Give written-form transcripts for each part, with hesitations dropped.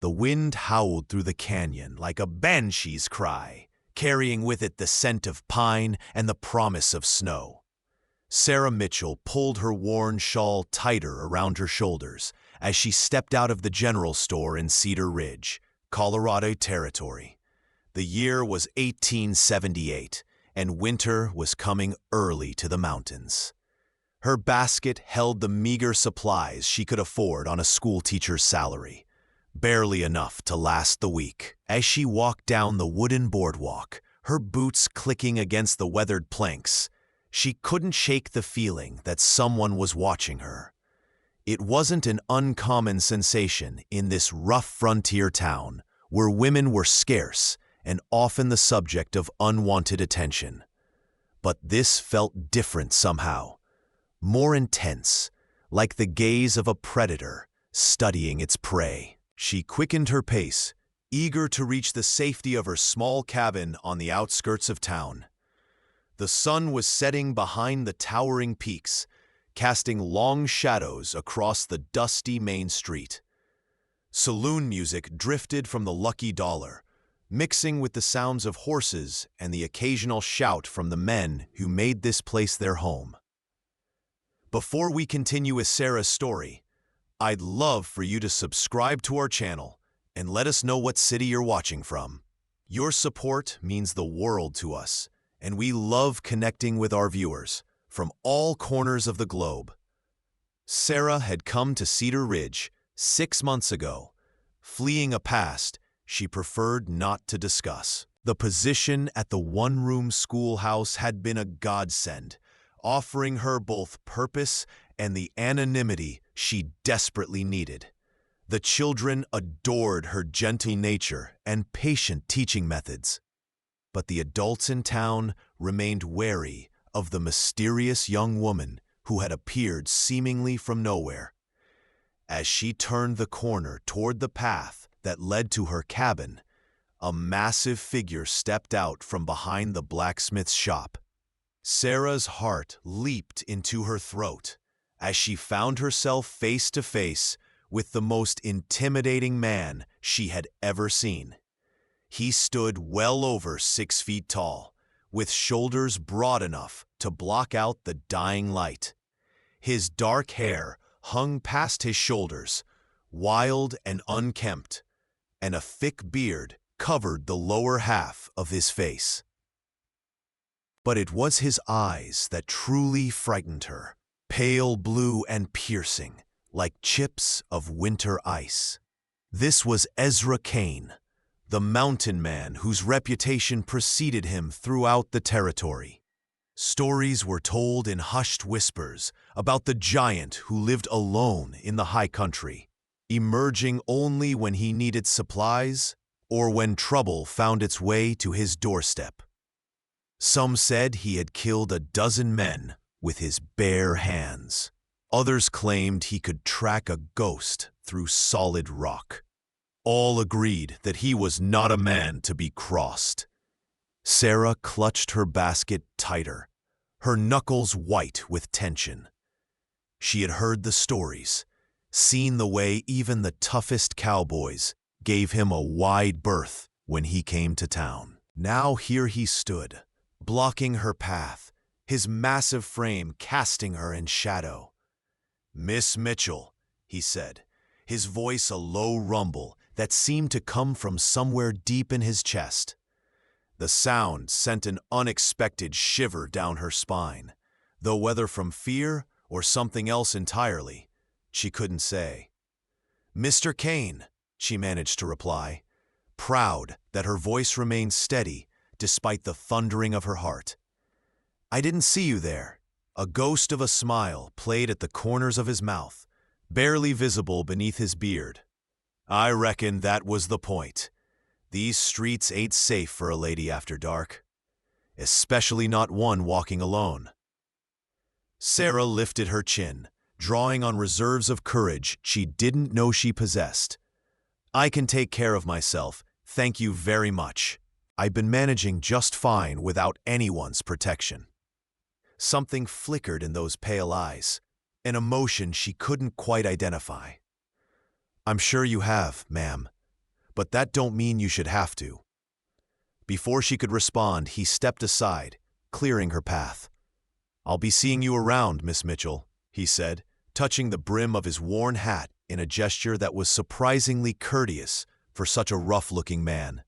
The wind howled through the canyon like a banshee's cry, carrying with it the scent of pine and the promise of snow. Sarah Mitchell pulled her worn shawl tighter around her shoulders as she stepped out of the general store in Cedar Ridge, Colorado Territory. The year was 1878, and winter was coming early to the mountains. Her basket held the meager supplies she could afford on a schoolteacher's salary, barely enough to last the week. As she walked down the wooden boardwalk, her boots clicking against the weathered planks, she couldn't shake the feeling that someone was watching her. It wasn't an uncommon sensation in this rough frontier town where women were scarce and often the subject of unwanted attention. But this felt different somehow, more intense, like the gaze of a predator studying its prey. She quickened her pace, eager to reach the safety of her small cabin on the outskirts of town. The sun was setting behind the towering peaks, casting long shadows across the dusty main street. Saloon music drifted from the Lucky Dollar, mixing with the sounds of horses and the occasional shout from the men who made this place their home. Before we continue with Sarah's story, I'd love for you to subscribe to our channel and let us know what city you're watching from. Your support means the world to us, and we love connecting with our viewers from all corners of the globe. Sarah had come to Cedar Ridge 6 months ago, fleeing a past she preferred not to discuss. The position at the one-room schoolhouse had been a godsend, offering her both purpose and the anonymity she desperately needed. The children adored her gentle nature and patient teaching methods, but the adults in town remained wary of the mysterious young woman who had appeared seemingly from nowhere. As she turned the corner toward the path that led to her cabin, a massive figure stepped out from behind the blacksmith's shop. Sarah's heart leaped into her throat as she found herself face to face with the most intimidating man she had ever seen. He stood well over 6 feet tall, with shoulders broad enough to block out the dying light. His dark hair hung past his shoulders, wild and unkempt, and a thick beard covered the lower half of his face. But it was his eyes that truly frightened her, pale blue and piercing, like chips of winter ice. This was Ezra Kane, the mountain man whose reputation preceded him throughout the territory. Stories were told in hushed whispers about the giant who lived alone in the high country, emerging only when he needed supplies or when trouble found its way to his doorstep. Some said he had killed a dozen men with his bare hands. Others claimed he could track a ghost through solid rock. All agreed that he was not a man to be crossed. Sarah clutched her basket tighter, her knuckles white with tension. She had heard the stories, seen the way even the toughest cowboys gave him a wide berth when he came to town. Now here he stood, blocking her path, his massive frame casting her in shadow. "Miss Mitchell," he said, his voice a low rumble that seemed to come from somewhere deep in his chest. The sound sent an unexpected shiver down her spine, though whether from fear or something else entirely, she couldn't say. "Mr. Kane," she managed to reply, proud that her voice remained steady despite the thundering of her heart. "I didn't see you there." A ghost of a smile played at the corners of his mouth, barely visible beneath his beard. "I reckon that was the point. These streets ain't safe for a lady after dark, especially not one walking alone." Sarah lifted her chin, drawing on reserves of courage she didn't know she possessed. "I can take care of myself, thank you very much. I've been managing just fine without anyone's protection." Something flickered in those pale eyes, an emotion she couldn't quite identify. "I'm sure you have, ma'am," but that don't mean you should have to." Before she could respond, he stepped aside, clearing her path. "I'll be seeing you around, Miss Mitchell," he said, touching the brim of his worn hat in a gesture that was surprisingly courteous for such a rough-looking man.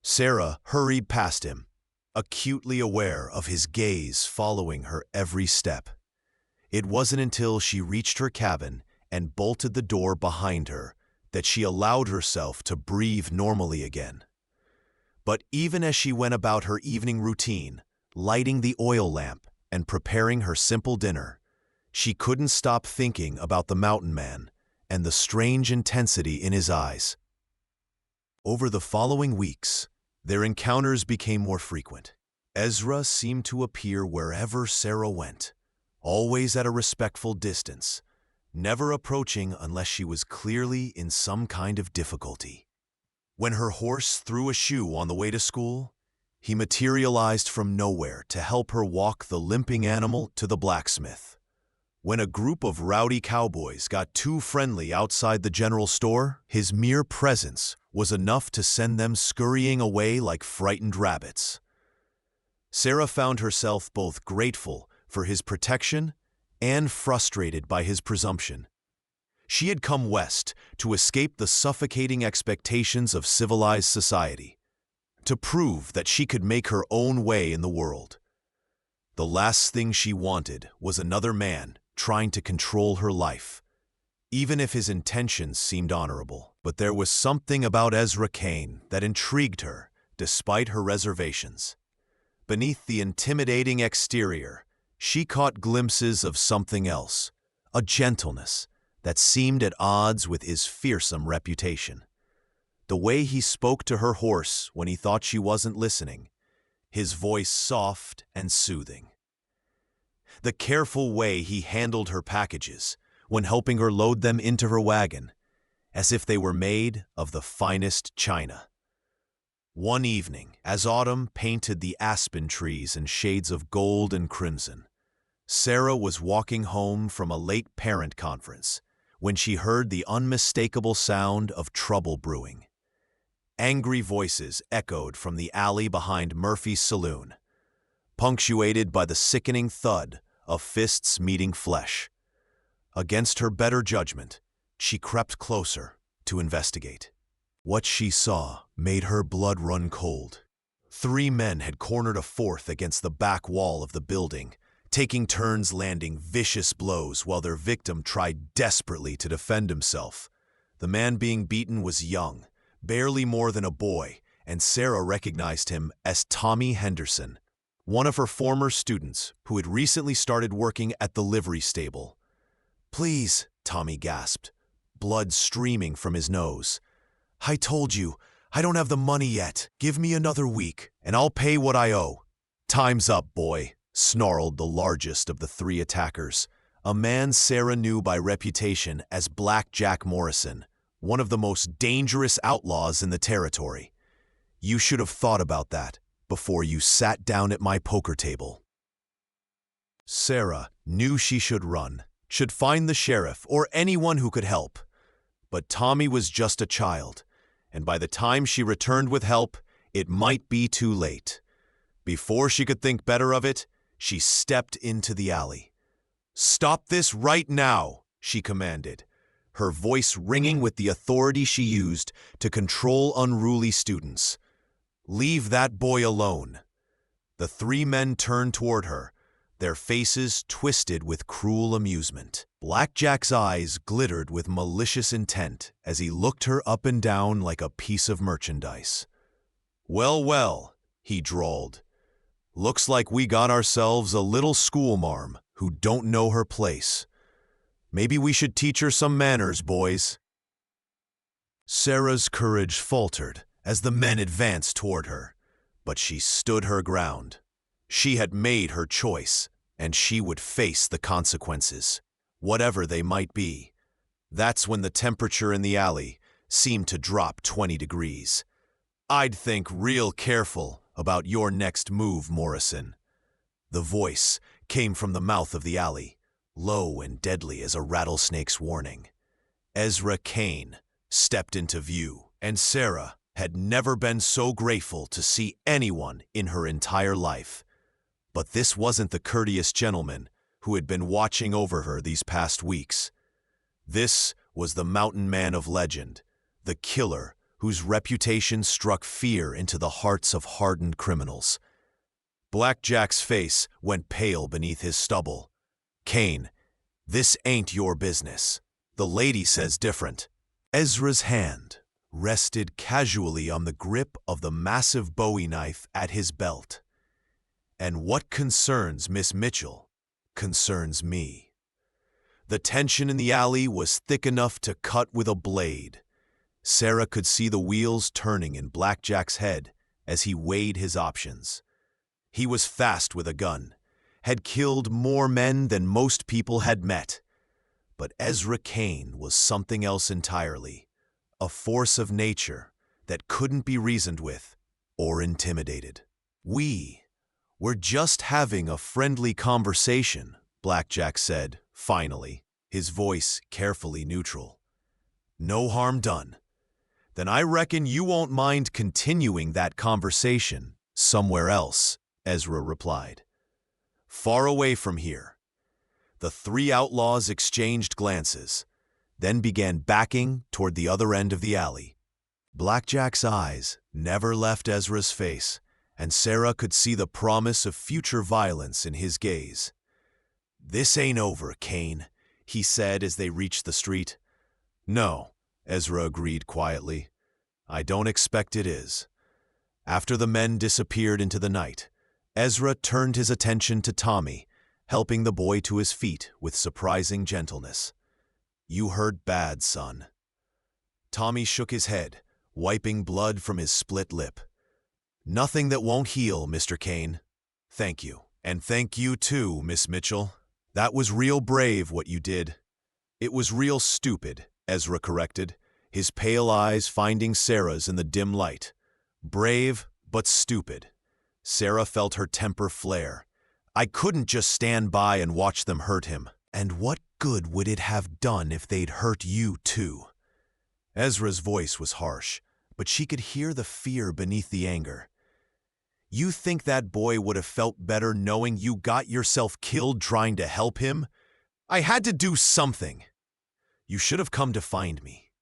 Sarah hurried past him, acutely aware of his gaze following her every step. It wasn't until she reached her cabin and bolted the door behind her that she allowed herself to breathe normally again. But even as she went about her evening routine, lighting the oil lamp and preparing her simple dinner, she couldn't stop thinking about the mountain man and the strange intensity in his eyes. Over the following weeks, their encounters became more frequent. Ezra seemed to appear wherever Sarah went, always at a respectful distance, never approaching unless she was clearly in some kind of difficulty. When her horse threw a shoe on the way to school, he materialized from nowhere to help her walk the limping animal to the blacksmith. When a group of rowdy cowboys got too friendly outside the general store, his mere presence was enough to send them scurrying away like frightened rabbits. Sarah found herself both grateful for his protection and frustrated by his presumption. She had come west to escape the suffocating expectations of civilized society, to prove that she could make her own way in the world. The last thing she wanted was another man trying to control her life, even if his intentions seemed honorable. But there was something about Ezra Kane that intrigued her, despite her reservations. Beneath the intimidating exterior, she caught glimpses of something else, a gentleness that seemed at odds with his fearsome reputation. The way he spoke to her horse when he thought she wasn't listening, his voice soft and soothing. The careful way he handled her packages when helping her load them into her wagon, as if they were made of the finest china. One evening, as autumn painted the aspen trees in shades of gold and crimson, Sarah was walking home from a late parent conference when she heard the unmistakable sound of trouble brewing. Angry voices echoed from the alley behind Murphy's saloon, punctuated by the sickening thud of fists meeting flesh. Against her better judgment, she crept closer to investigate. What she saw made her blood run cold. 3 men had cornered a fourth against the back wall of the building, taking turns landing vicious blows while their victim tried desperately to defend himself. The man being beaten was young, barely more than a boy, and Sarah recognized him as Tommy Henderson, one of her former students who had recently started working at the livery stable. "Please," Tommy gasped, blood streaming from his nose. "I told you, I don't have the money yet. Give me another week, and I'll pay what I owe." "Time's up, boy," snarled the largest of the 3 attackers, a man Sarah knew by reputation as Black Jack Morrison, one of the most dangerous outlaws in the territory. "You should have thought about that before you sat down at my poker table." Sarah knew she should run, should find the sheriff or anyone who could help. But Tommy was just a child, and by the time she returned with help, it might be too late. Before she could think better of it, she stepped into the alley. "Stop this right now," she commanded, her voice ringing with the authority she used to control unruly students. "Leave that boy alone." The 3 men turned toward her, their faces twisted with cruel amusement. Black Jack's eyes glittered with malicious intent as he looked her up and down like a piece of merchandise. "Well, well," he drawled. "Looks like we got ourselves a little schoolmarm who don't know her place. Maybe we should teach her some manners, boys." Sarah's courage faltered as the men advanced toward her, but she stood her ground. She had made her choice, and she would face the consequences, whatever they might be. That's when the temperature in the alley seemed to drop 20 degrees. "I'd think real careful about your next move, Morrison." The voice came from the mouth of the alley, low and deadly as a rattlesnake's warning. Ezra Kane stepped into view, And Sarah had never been so grateful to see anyone in her entire life. But this wasn't the courteous gentleman who had been watching over her these past weeks. This was the mountain man of legend, the killer whose reputation struck fear into the hearts of hardened criminals. Black Jack's face went pale beneath his stubble. "Kane, this ain't your business. The lady says different." Ezra's hand rested casually on the grip of the massive Bowie knife at his belt. "And what concerns Miss Mitchell concerns me." The tension in the alley was thick enough to cut with a blade. Sarah could see the wheels turning in Black Jack's head as he weighed his options. He was fast with a gun, had killed more men than most people had met. But Ezra Kane was something else entirely, a force of nature that couldn't be reasoned with or intimidated. "We're just having a friendly conversation," Black Jack said, finally, his voice carefully neutral. "No harm done. Then I reckon you won't mind continuing that conversation somewhere else," Ezra replied. "Far away from here." The three outlaws exchanged glances, then began backing toward the other end of the alley. Black Jack's eyes never left Ezra's face, and Sarah could see the promise of future violence in his gaze. "This ain't over, Kane," he said as they reached the street. "No," Ezra agreed quietly. "I don't expect it is." After the men disappeared into the night, Ezra turned his attention to Tommy, helping the boy to his feet with surprising gentleness. "You hurt bad, son." Tommy shook his head, wiping blood from his split lip. "Nothing that won't heal, Mr. Kane. Thank you. And thank you too, Miss Mitchell. That was real brave what you did." "It was real stupid," Ezra corrected, his pale eyes finding Sarah's in the dim light. "Brave, but stupid." Sarah felt her temper flare. "I couldn't just stand by and watch them hurt him. And what good would it have done if they'd hurt you too?" Ezra's voice was harsh, but she could hear the fear beneath the anger. "You think that boy would have felt better knowing you got yourself killed trying to help him? I had to do something. You should have come to find me."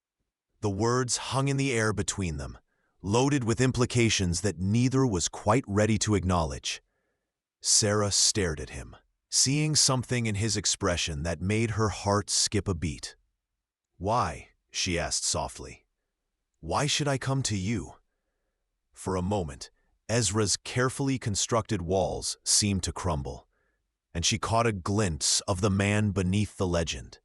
The words hung in the air between them, loaded with implications that neither was quite ready to acknowledge. Sarah stared at him, seeing something in his expression that made her heart skip a beat. "Why?" she asked softly. "Why should I come to you?" For a moment, Ezra's carefully constructed walls seemed to crumble, and she caught a glimpse of the man beneath the legend.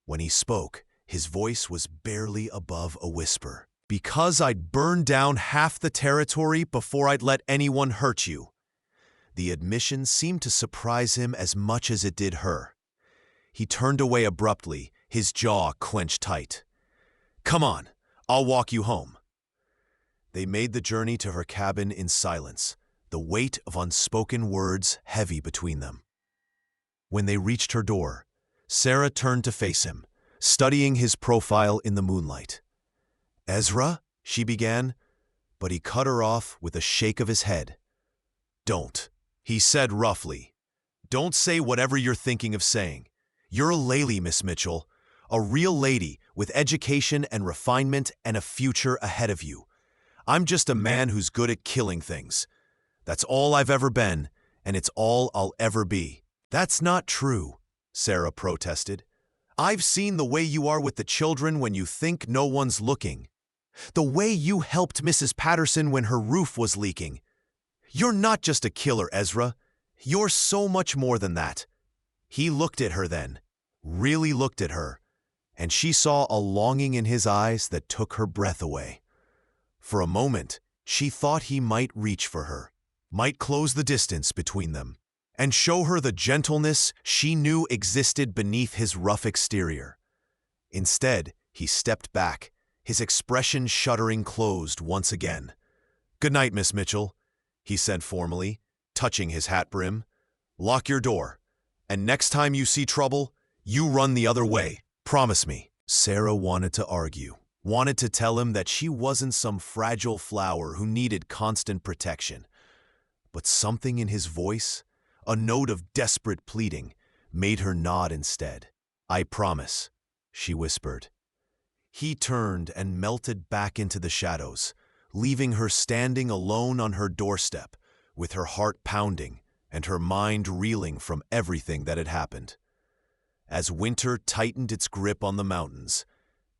When he spoke, his voice was barely above a whisper. "Because I'd burn down half the territory before I'd let anyone hurt you." The admission seemed to surprise him as much as it did her. He turned away abruptly, his jaw clenched tight. "Come on, I'll walk you home." They made the journey to her cabin in silence, the weight of unspoken words heavy between them. When they reached her door, Sarah turned to face him, studying his profile in the moonlight. "Ezra?" she began, but he cut her off with a shake of his head. "Don't," he said roughly. "Don't say whatever you're thinking of saying. You're a lady, Miss Mitchell, a real lady with education and refinement and a future ahead of you. I'm just a man who's good at killing things. That's all I've ever been, and it's all I'll ever be." "That's not true," Sarah protested. "I've seen the way you are with the children when you think no one's looking. The way you helped Mrs. Patterson when her roof was leaking. You're not just a killer, Ezra. You're so much more than that." He looked at her then, really looked at her, and she saw a longing in his eyes that took her breath away. For a moment, she thought he might reach for her, might close the distance between them, and show her the gentleness she knew existed beneath his rough exterior. Instead, he stepped back, his expression shuddering closed once again. "Good night, Miss Mitchell," he said formally, touching his hat brim. "Lock your door, and next time you see trouble, you run the other way. Promise me." Sarah wanted to argue, wanted to tell him that she wasn't some fragile flower who needed constant protection. But something in his voice, a note of desperate pleading, made her nod instead. "I promise," she whispered. He turned and melted back into the shadows, leaving her standing alone on her doorstep, with her heart pounding and her mind reeling from everything that had happened. As winter tightened its grip on the mountains,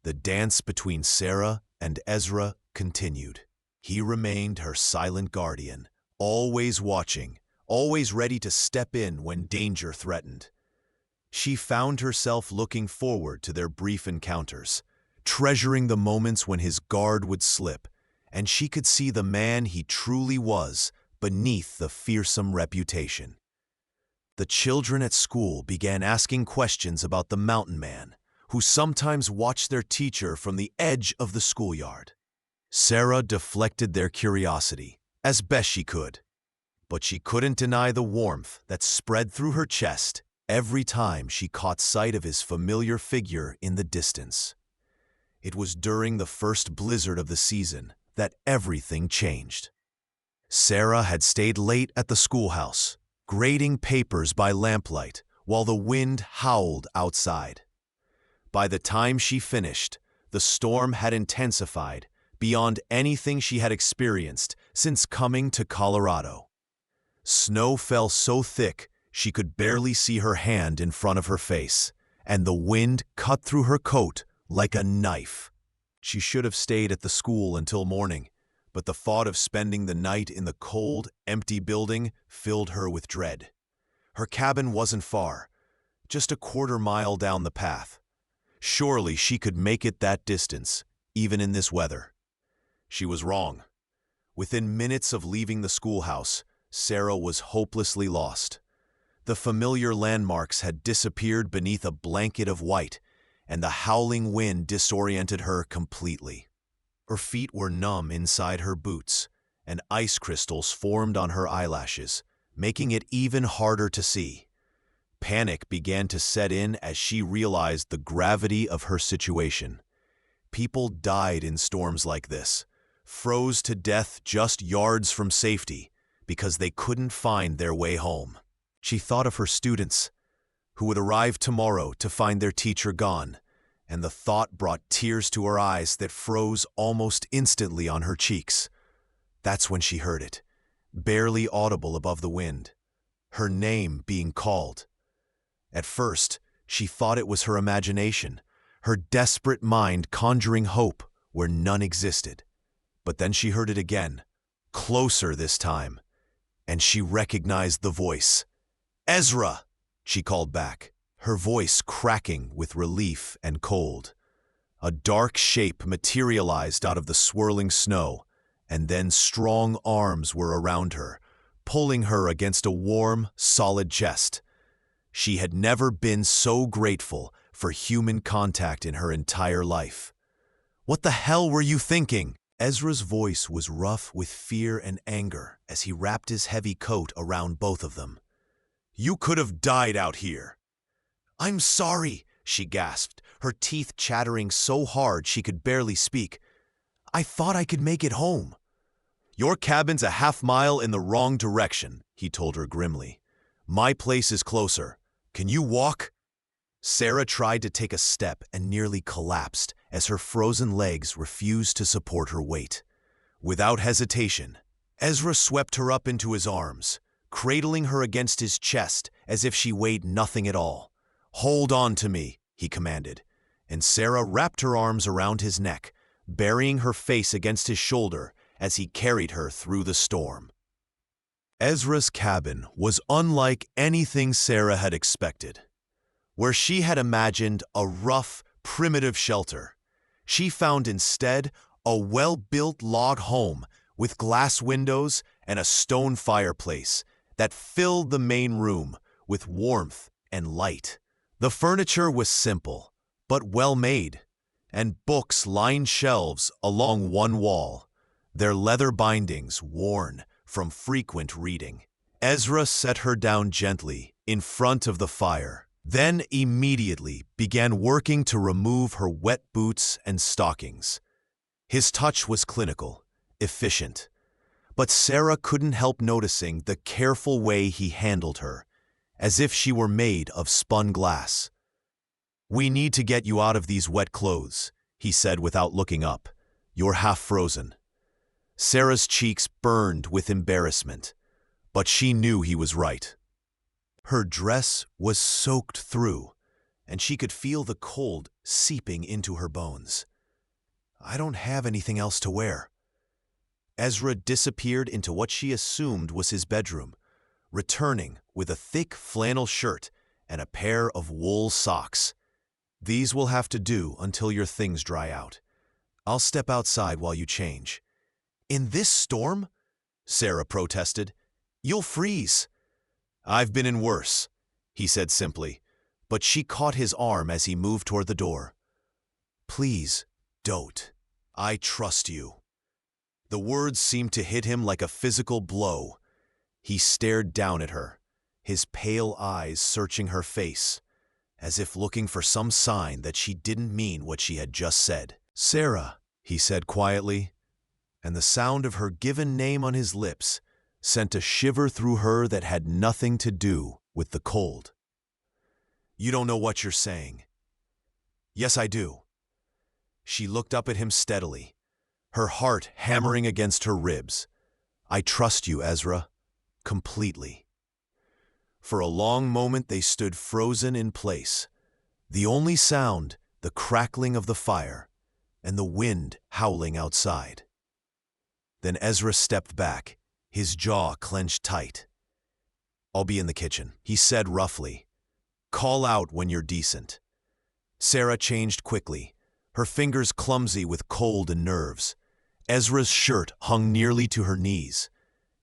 the dance between Sarah and Ezra continued. He remained her silent guardian, always watching, always ready to step in when danger threatened. She found herself looking forward to their brief encounters, treasuring the moments when his guard would slip, and she could see the man he truly was beneath the fearsome reputation. The children at school began asking questions about the mountain man, who sometimes watched their teacher from the edge of the schoolyard. Sarah deflected their curiosity as best she could, but she couldn't deny the warmth that spread through her chest every time she caught sight of his familiar figure in the distance. It was during the first blizzard of the season that everything changed. Sarah had stayed late at the schoolhouse, grading papers by lamplight while the wind howled outside. By the time she finished, the storm had intensified beyond anything she had experienced since coming to Colorado. Snow fell so thick she could barely see her hand in front of her face, and the wind cut through her coat like a knife. She should have stayed at the school until morning, but the thought of spending the night in the cold, empty building filled her with dread. Her cabin wasn't far, just a quarter-mile down the path. Surely she could make it that distance, even in this weather. She was wrong. Within minutes of leaving the schoolhouse, Sarah was hopelessly lost. The familiar landmarks had disappeared beneath a blanket of white, and the howling wind disoriented her completely. Her feet were numb inside her boots, and ice crystals formed on her eyelashes, making it even harder to see. Panic began to set in as she realized the gravity of her situation. People died in storms like this, froze to death just yards from safety because they couldn't find their way home. She thought of her students, who would arrive tomorrow to find their teacher gone, and the thought brought tears to her eyes that froze almost instantly on her cheeks. That's when she heard it, barely audible above the wind, her name being called. At first, she thought it was her imagination, her desperate mind conjuring hope where none existed. But then she heard it again, closer this time, and she recognized the voice. "Ezra!" she called back, her voice cracking with relief and cold. A dark shape materialized out of the swirling snow, and then strong arms were around her, pulling her against a warm, solid chest. She had never been so grateful for human contact in her entire life. "What the hell were you thinking?" Ezra's voice was rough with fear and anger as he wrapped his heavy coat around both of them. "You could have died out here." "I'm sorry," she gasped, her teeth chattering so hard she could barely speak. "I thought I could make it home." "Your cabin's a half-mile in the wrong direction," he told her grimly. "My place is closer. Can you walk?" Sarah tried to take a step and nearly collapsed as her frozen legs refused to support her weight. Without hesitation, Ezra swept her up into his arms, cradling her against his chest as if she weighed nothing at all. "Hold on to me," he commanded, and Sarah wrapped her arms around his neck, burying her face against his shoulder as he carried her through the storm. Ezra's cabin was unlike anything Sarah had expected. Where she had imagined a rough, primitive shelter, she found instead a well-built log home with glass windows and a stone fireplace that filled the main room with warmth and light. The furniture was simple, but well-made, and books lined shelves along one wall, their leather bindings worn from frequent reading. Ezra set her down gently in front of the fire, then immediately began working to remove her wet boots and stockings. His touch was clinical, efficient, but Sarah couldn't help noticing the careful way he handled her, as if she were made of spun glass. "We need to get you out of these wet clothes," he said without looking up. "You're half frozen." Sarah's cheeks burned with embarrassment, but she knew he was right. Her dress was soaked through, and she could feel the cold seeping into her bones. "I don't have anything else to wear." Ezra disappeared into what she assumed was his bedroom, returning with a thick flannel shirt and a pair of wool socks. "These will have to do until your things dry out. I'll step outside while you change." "In this storm?" Sarah protested. "You'll freeze." "I've been in worse," he said simply, but she caught his arm as he moved toward the door. "Please, don't. I trust you." The words seemed to hit him like a physical blow. He stared down at her, his pale eyes searching her face, as if looking for some sign that she didn't mean what she had just said. "Sarah," he said quietly, and the sound of her given name on his lips sent a shiver through her that had nothing to do with the cold. "You don't know what you're saying." "Yes, I do." She looked up at him steadily, her heart hammering against her ribs. "I trust you, Ezra, completely." For a long moment they stood frozen in place, the only sound the crackling of the fire and the wind howling outside. Then Ezra stepped back, his jaw clenched tight. "I'll be in the kitchen," he said roughly. "Call out when you're decent." Sarah changed quickly, her fingers clumsy with cold and nerves. Ezra's shirt hung nearly to her knees,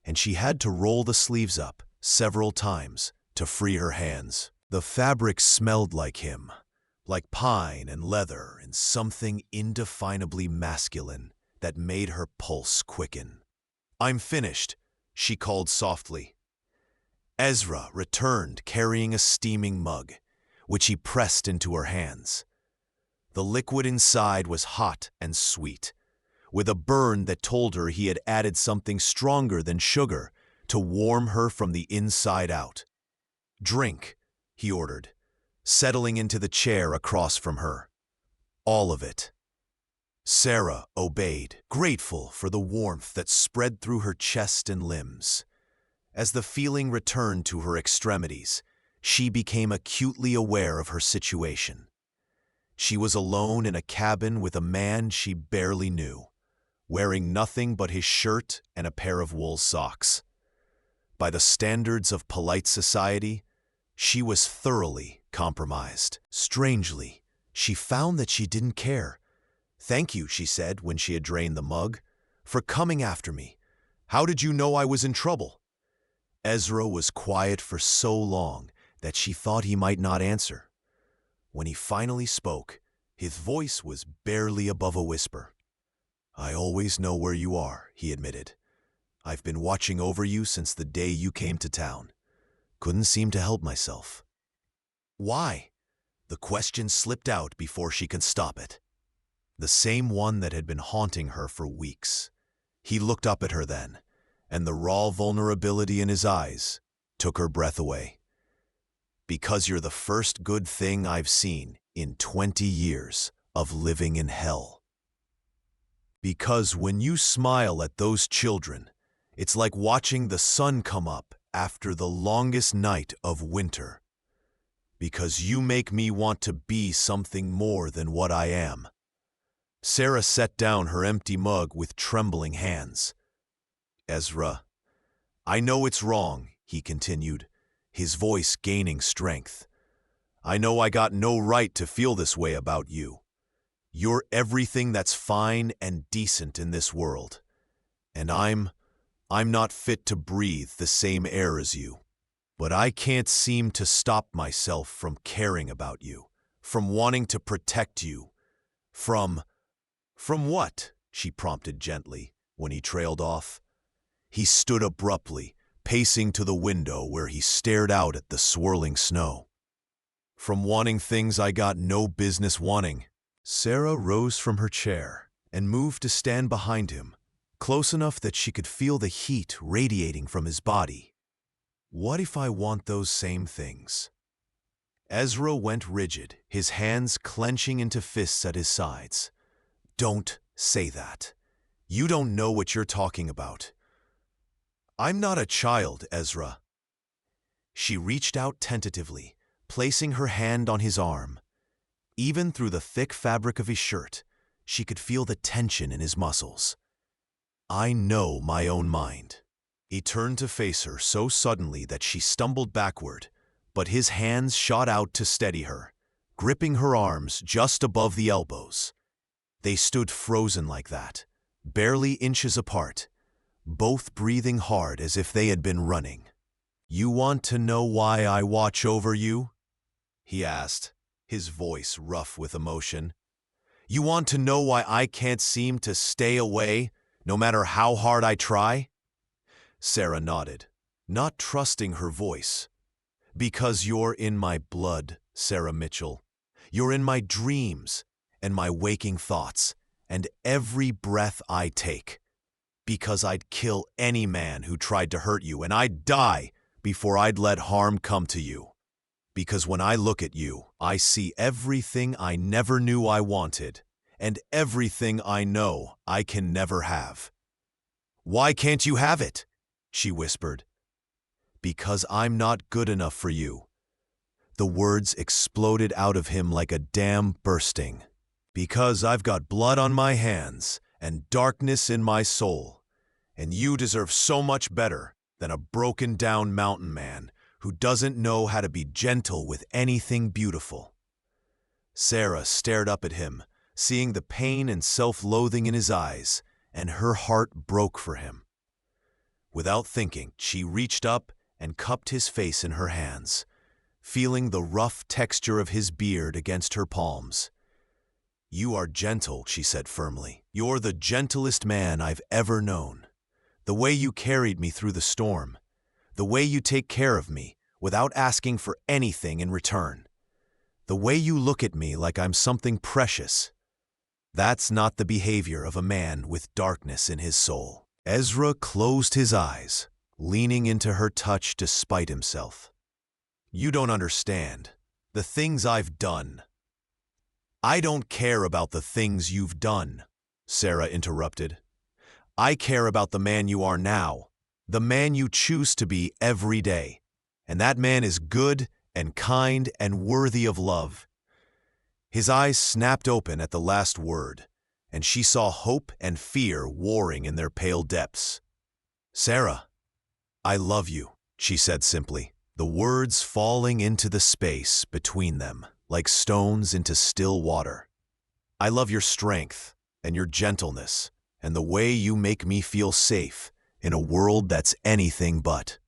and she had to roll the sleeves up several times to free her hands. The fabric smelled like him, like pine and leather and something indefinably masculine that made her pulse quicken. "I'm finished," she called softly. Ezra returned carrying a steaming mug, which he pressed into her hands. The liquid inside was hot and sweet, with a burn that told her he had added something stronger than sugar to warm her from the inside out. "Drink," he ordered, settling into the chair across from her. "All of it." Sarah obeyed, grateful for the warmth that spread through her chest and limbs. As the feeling returned to her extremities, she became acutely aware of her situation. She was alone in a cabin with a man she barely knew, wearing nothing but his shirt and a pair of wool socks. By the standards of polite society, she was thoroughly compromised. Strangely, she found that she didn't care. "Thank you," she said when she had drained the mug, "for coming after me. How did you know I was in trouble?" Ezra was quiet for so long that she thought he might not answer. When he finally spoke, his voice was barely above a whisper. "I always know where you are," he admitted. "I've been watching over you since the day you came to town. Couldn't seem to help myself." "Why?" The question slipped out before she could stop it. The same one that had been haunting her for weeks. He looked up at her then, and the raw vulnerability in his eyes took her breath away. "Because you're the first good thing I've seen in 20 years of living in hell. Because when you smile at those children, it's like watching the sun come up after the longest night of winter. Because you make me want to be something more than what I am." Sarah set down her empty mug with trembling hands. "Ezra, I know it's wrong," he continued, his voice gaining strength. "I know I got no right to feel this way about you. You're everything that's fine and decent in this world. And I'm not fit to breathe the same air as you. But I can't seem to stop myself from caring about you, from wanting to protect you, from what?" she prompted gently when he trailed off. He stood abruptly, pacing to the window where he stared out at the swirling snow. From wanting things I got no business wanting. Sarah rose from her chair and moved to stand behind him, close enough that she could feel the heat radiating from his body. What if I want those same things? Ezra went rigid, his hands clenching into fists at his sides. Don't say that. You don't know what you're talking about. I'm not a child, Ezra. She reached out tentatively, placing her hand on his arm. Even through the thick fabric of his shirt, she could feel the tension in his muscles. I know my own mind. He turned to face her so suddenly that she stumbled backward, but his hands shot out to steady her, gripping her arms just above the elbows. They stood frozen like that, barely inches apart, both breathing hard as if they had been running. You want to know why I watch over you? He asked, his voice rough with emotion. You want to know why I can't seem to stay away, no matter how hard I try? Sarah nodded, not trusting her voice. Because you're in my blood, Sarah Mitchell. You're in my dreams and my waking thoughts and every breath I take. Because I'd kill any man who tried to hurt you, and I'd die before I'd let harm come to you. Because when I look at you, I see everything I never knew I wanted, and everything I know I can never have. Why can't you have it? She whispered. Because I'm not good enough for you. The words exploded out of him like a dam bursting. Because I've got blood on my hands and darkness in my soul, and you deserve so much better than a broken-down mountain man who doesn't know how to be gentle with anything beautiful. Sarah stared up at him, seeing the pain and self-loathing in his eyes, and her heart broke for him. Without thinking, she reached up and cupped his face in her hands, feeling the rough texture of his beard against her palms. You are gentle, she said firmly. You're the gentlest man I've ever known. The way you carried me through the storm. The way you take care of me without asking for anything in return. The way you look at me like I'm something precious. That's not the behavior of a man with darkness in his soul. Ezra closed his eyes, leaning into her touch despite himself. You don't understand. The things I've done. I don't care about the things you've done, Sarah interrupted. I care about the man you are now, the man you choose to be every day. And that man is good and kind and worthy of love. His eyes snapped open at the last word, and she saw hope and fear warring in their pale depths. Sarah, I love you, she said simply, the words falling into the space between them like stones into still water. I love your strength and your gentleness and the way you make me feel safe in a world that's anything but.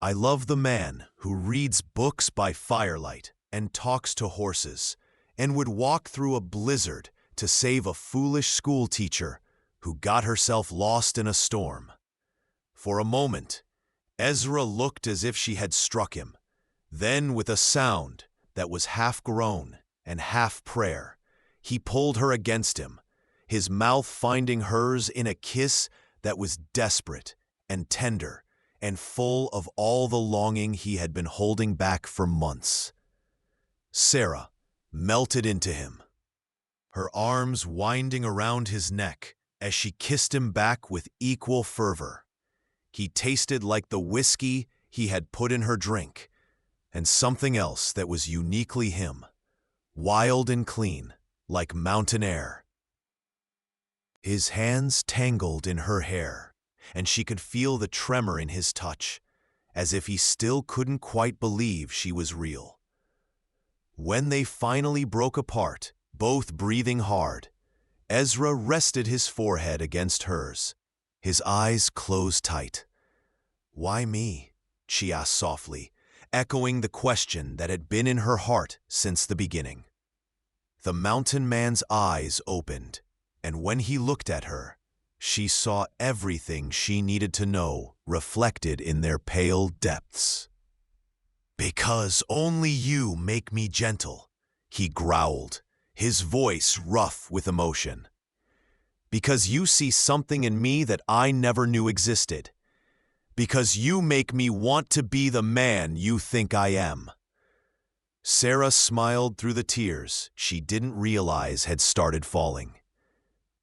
I love the man who reads books by firelight and talks to horses and would walk through a blizzard to save a foolish school teacher who got herself lost in a storm. For a moment, Ezra looked as if she had struck him. Then, with a sound that was half groan and half prayer, he pulled her against him, his mouth finding hers in a kiss that was desperate and tender and full of all the longing he had been holding back for months. Sarah melted into him, her arms winding around his neck as she kissed him back with equal fervor. He tasted like the whiskey he had put in her drink, and something else that was uniquely him, wild and clean, like mountain air. His hands tangled in her hair, and she could feel the tremor in his touch, as if he still couldn't quite believe she was real. When they finally broke apart, both breathing hard, Ezra rested his forehead against hers, his eyes closed tight. Why me? She asked softly, echoing the question that had been in her heart since the beginning. The mountain man's eyes opened, and when he looked at her, she saw everything she needed to know reflected in their pale depths. "Because only you make me gentle," he growled, his voice rough with emotion. "Because you see something in me that I never knew existed. Because you make me want to be the man you think I am." Sarah smiled through the tears she didn't realize had started falling.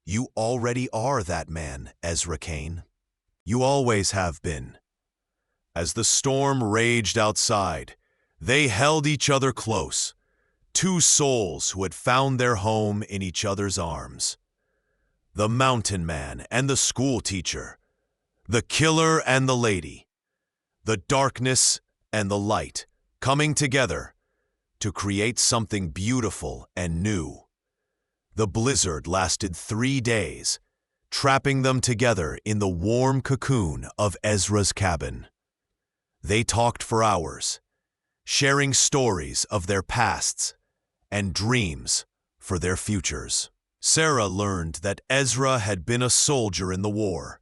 "You already are that man, Ezra Kane. You always have been." As the storm raged outside, they held each other close, two souls who had found their home in each other's arms. The mountain man and the school teacher, the killer and the lady, the darkness and the light, coming together to create something beautiful and new. The blizzard lasted 3 days, trapping them together in the warm cocoon of Ezra's cabin. They talked for hours, sharing stories of their pasts and dreams for their futures. Sarah learned that Ezra had been a soldier in the war,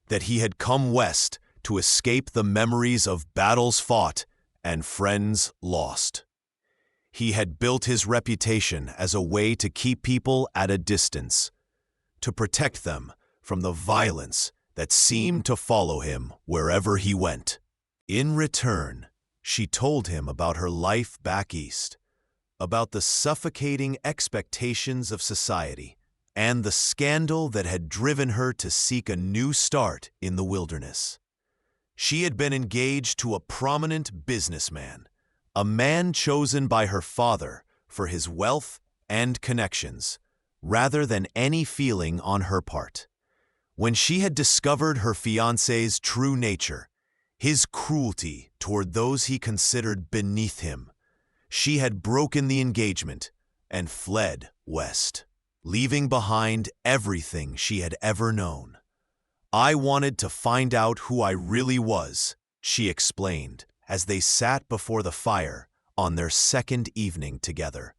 that he had come west to escape the memories of battles fought and friends lost. He had built his reputation as a way to keep people at a distance, to protect them from the violence that seemed to follow him wherever he went. In return, she told him about her life back east, about the suffocating expectations of society, and the scandal that had driven her to seek a new start in the wilderness. She had been engaged to a prominent businessman, a man chosen by her father for his wealth and connections, rather than any feeling on her part. When she had discovered her fiancé's true nature, his cruelty toward those he considered beneath him, she had broken the engagement and fled west, leaving behind everything she had ever known. "I wanted to find out who I really was," she explained, as they sat before the fire on their second evening together.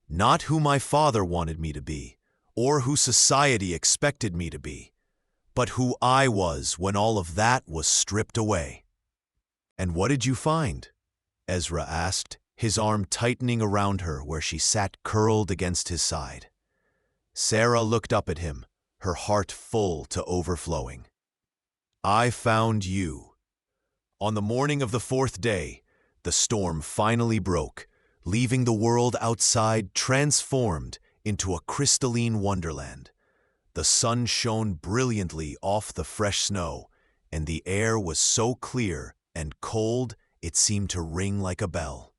"Not who my father wanted me to be, or who society expected me to be, but who I was when all of that was stripped away." "And what did you find?" Ezra asked, his arm tightening around her where she sat curled against his side. Sarah looked up at him, her heart full to overflowing. "I found you." On the morning of the 4th day, the storm finally broke, leaving the world outside transformed into a crystalline wonderland. The sun shone brilliantly off the fresh snow, and the air was so clear and cold it seemed to ring like a bell.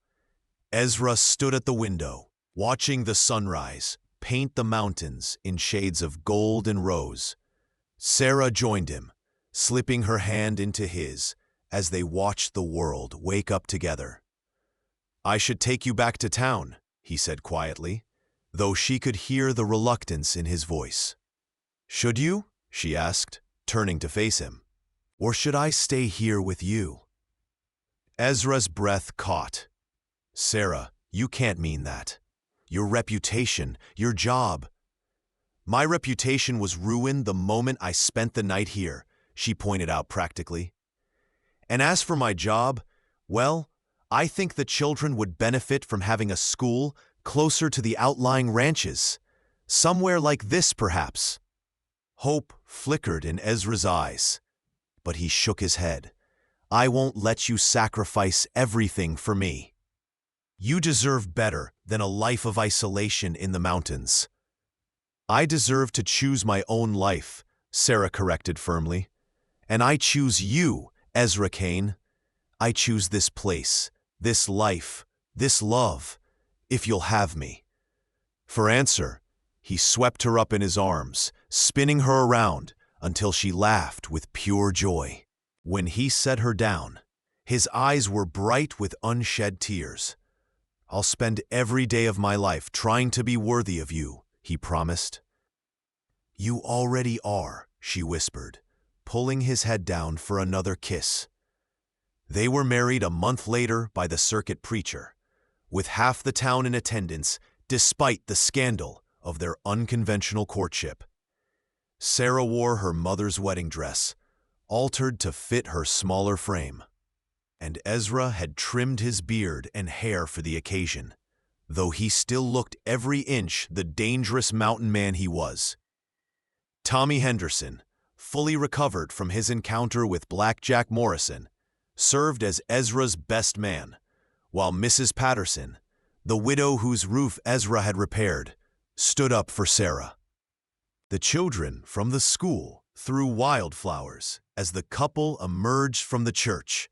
Ezra stood at the window, watching the sunrise paint the mountains in shades of gold and rose. Sarah joined him, slipping her hand into his as they watched the world wake up together. "I should take you back to town," he said quietly, though she could hear the reluctance in his voice. "Should you?" she asked, turning to face him. "Or should I stay here with you?" Ezra's breath caught. "Sarah, you can't mean that. Your reputation, your job." "My reputation was ruined the moment I spent the night here," she pointed out practically. "And as for my job, well, I think the children would benefit from having a school closer to the outlying ranches. Somewhere like this, perhaps." Hope flickered in Ezra's eyes, but he shook his head. "I won't let you sacrifice everything for me. You deserve better than a life of isolation in the mountains." "I deserve to choose my own life," Sarah corrected firmly. "And I choose you, Ezra Kane. I choose this place, this life, this love, if you'll have me." For answer, he swept her up in his arms, spinning her around until she laughed with pure joy. When he set her down, his eyes were bright with unshed tears. "I'll spend every day of my life trying to be worthy of you," he promised. "You already are," she whispered, pulling his head down for another kiss. They were married a month later by the circuit preacher, with half the town in attendance despite the scandal of their unconventional courtship. Sarah wore her mother's wedding dress, altered to fit her smaller frame. and Ezra had trimmed his beard and hair for the occasion, though he still looked every inch the dangerous mountain man he was. Tommy Henderson, fully recovered from his encounter with Black Jack Morrison, served as Ezra's best man, while Mrs. Patterson, the widow whose roof Ezra had repaired, stood up for Sarah. The children from the school threw wildflowers as the couple emerged from the church,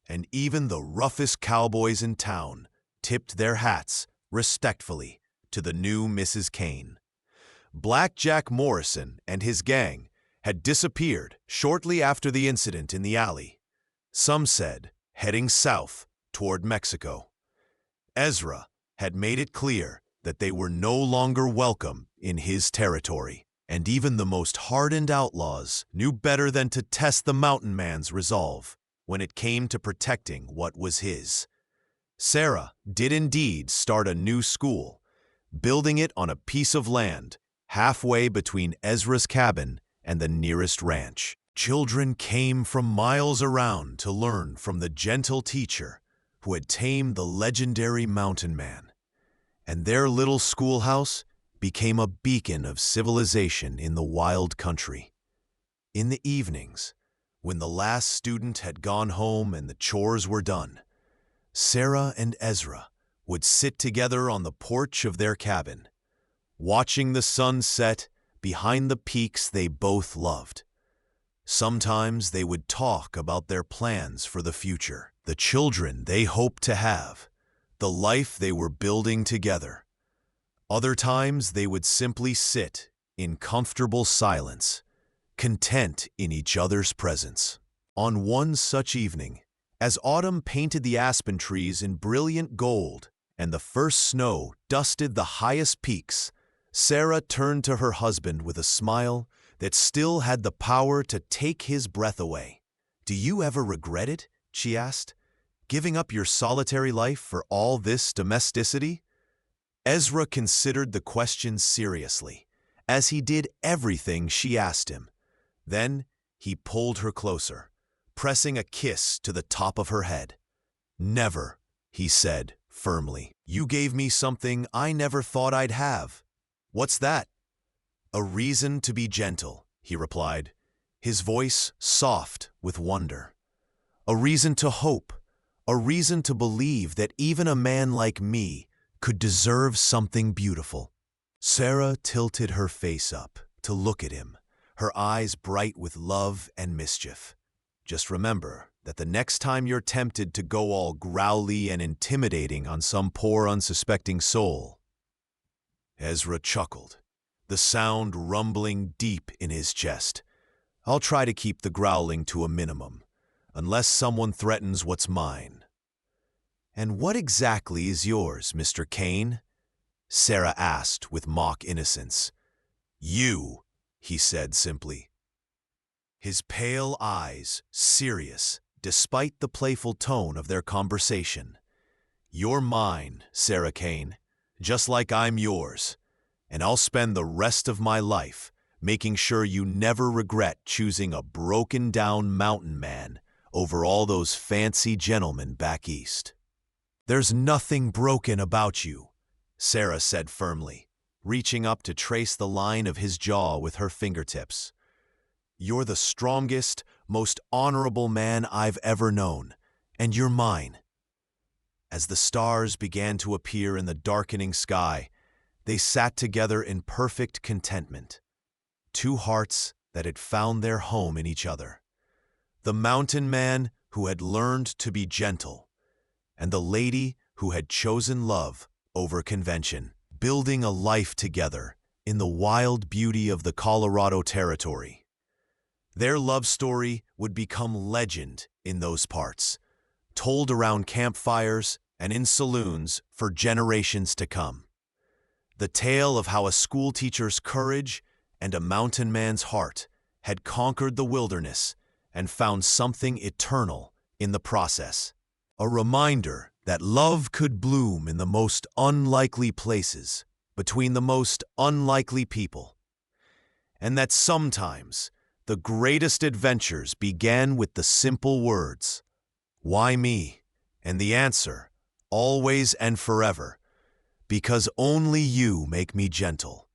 and even the roughest cowboys in town tipped their hats respectfully to the new Mrs. Kane. Black Jack Morrison and his gang had disappeared shortly after the incident in the alley, some said heading south toward Mexico. Ezra had made it clear that they were no longer welcome in his territory, and even the most hardened outlaws knew better than to test the mountain man's resolve when it came to protecting what was his. Sarah did indeed start a new school, building it on a piece of land halfway between Ezra's cabin and the nearest ranch. Children came from miles around to learn from the gentle teacher who had tamed the legendary mountain man, and their little schoolhouse became a beacon of civilization in the wild country. In the evenings, when the last student had gone home and the chores were done, Sarah and Ezra would sit together on the porch of their cabin, watching the sun set behind the peaks they both loved. Sometimes they would talk about their plans for the future, the children they hoped to have, the life they were building together. Other times they would simply sit in comfortable silence, content in each other's presence. On one such evening, as autumn painted the aspen trees in brilliant gold and the first snow dusted the highest peaks, Sarah turned to her husband with a smile that still had the power to take his breath away. "Do you ever regret it?" she asked, "giving up your solitary life for all this domesticity?" Ezra considered the question seriously, as he did everything she asked him. Then he pulled her closer, pressing a kiss to the top of her head. "Never," he said firmly. "You gave me something I never thought I'd have." "What's that?" "A reason to be gentle," he replied, his voice soft with wonder. "A reason to hope, a reason to believe that even a man like me could deserve something beautiful." Sarah tilted her face up to look at him, her eyes bright with love and mischief. "Just remember that the next time you're tempted to go all growly and intimidating on some poor unsuspecting soul." Ezra chuckled, the sound rumbling deep in his chest. "I'll try to keep the growling to a minimum, unless someone threatens what's mine." "And what exactly is yours, Mr. Kane?" Sarah asked with mock innocence. "You," he said simply, his pale eyes serious despite the playful tone of their conversation. "You're mine, Sarah Kane, just like I'm yours, and I'll spend the rest of my life making sure you never regret choosing a broken-down mountain man over all those fancy gentlemen back east." "There's nothing broken about you," Sarah said firmly, reaching up to trace the line of his jaw with her fingertips. "You're the strongest, most honorable man I've ever known, and you're mine." As the stars began to appear in the darkening sky, they sat together in perfect contentment, two hearts that had found their home in each other. The mountain man who had learned to be gentle, and the lady who had chosen love over convention, building a life together in the wild beauty of the Colorado Territory. Their love story would become legend in those parts, told around campfires and in saloons for generations to come. The tale of how a schoolteacher's courage and a mountain man's heart had conquered the wilderness and found something eternal in the process. A reminder that love could bloom in the most unlikely places, between the most unlikely people, and that sometimes the greatest adventures began with the simple words, Why me? And the answer, always and forever, because only you make me gentle.